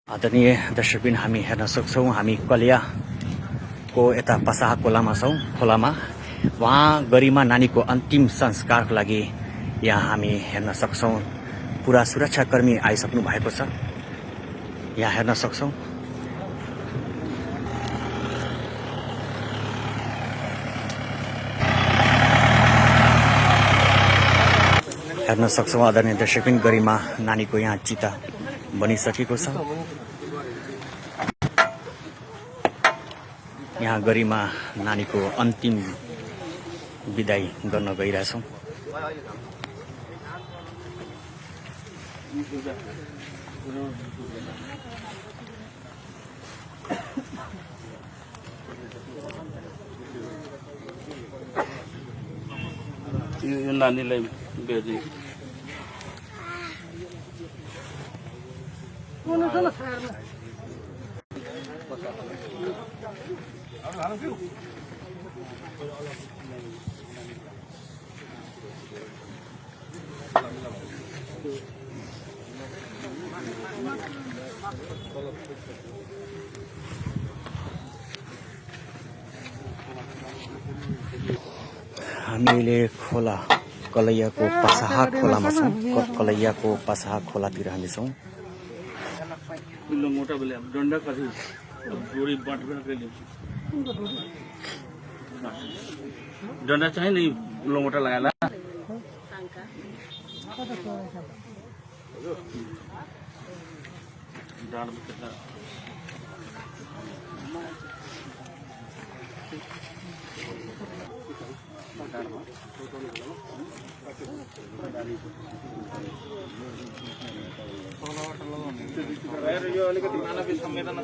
आदरणीय दर्शकबिन हामी हेर्न सक्छौं हामी कलियाको यता पसाहा खोलामा वहाँ गरिमा नानीको अन्तिम संस्कारको लागि यहाँ हामी हेर्न सक्छौं पुरा सुरक्षाकर्मी आइसक्नु भएको छ। यहाँ हेर्न सक्छौं आदरणीय दर्शकबिन गरिमा नानीको यहाँ चिता बनिसकेको छ। यहाँ गरिमा नानीको अन्तिम बिदाई गर्न गइरहेछौं। यो नानीलाई बेर्ने हामीले खोला कलैयाको पसाहा खोलामा छौं। कलैयाको पसाहा खोलातिर हामी छौं। मोटा बेले डन्डा कति जोडी बाटबेर कहिले डन्डा चाहिँ नि मोटा लगाला यो अलिकति मानवीय संवेदना